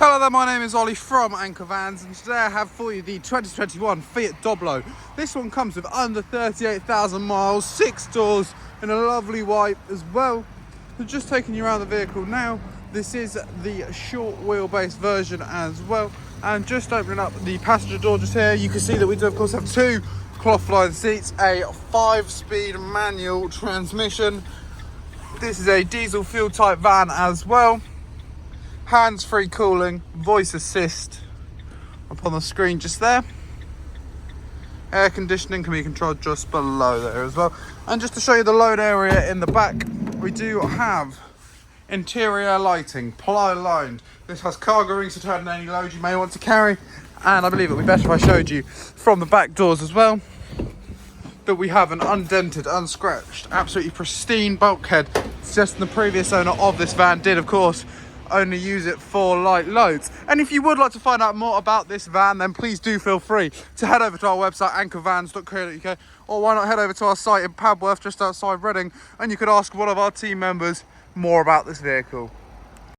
Hello there, my name is Ollie from Anchor Vans, and today I have for you the 2021 Fiat Doblo. This one comes with under 38,000 miles, 6 doors, and a lovely white as well. So just taking you around the vehicle now. This is the short wheelbase version as well. And just opening up the passenger door just here, you can see that we do of course have 2 cloth-lined seats, a 5-speed manual transmission. This is a diesel fuel type van as well. Hands-free cooling, voice assist up on the screen just there. Air conditioning can be controlled just below there as well. And just to show you the load area in the back, we do have interior lighting, ply lined. This has cargo rings to turn any load you may want to carry. And I believe it would be better if I showed you from the back doors as well that we have an undented, unscratched, absolutely pristine bulkhead. Suggesting the previous owner of this van did of course only use it for light loads. And if you would like to find out more about this van, then please do feel free to head over to our website anchorvans.co.uk, or why not head over to our site in Padworth just outside Reading, and you could ask one of our team members more about this vehicle.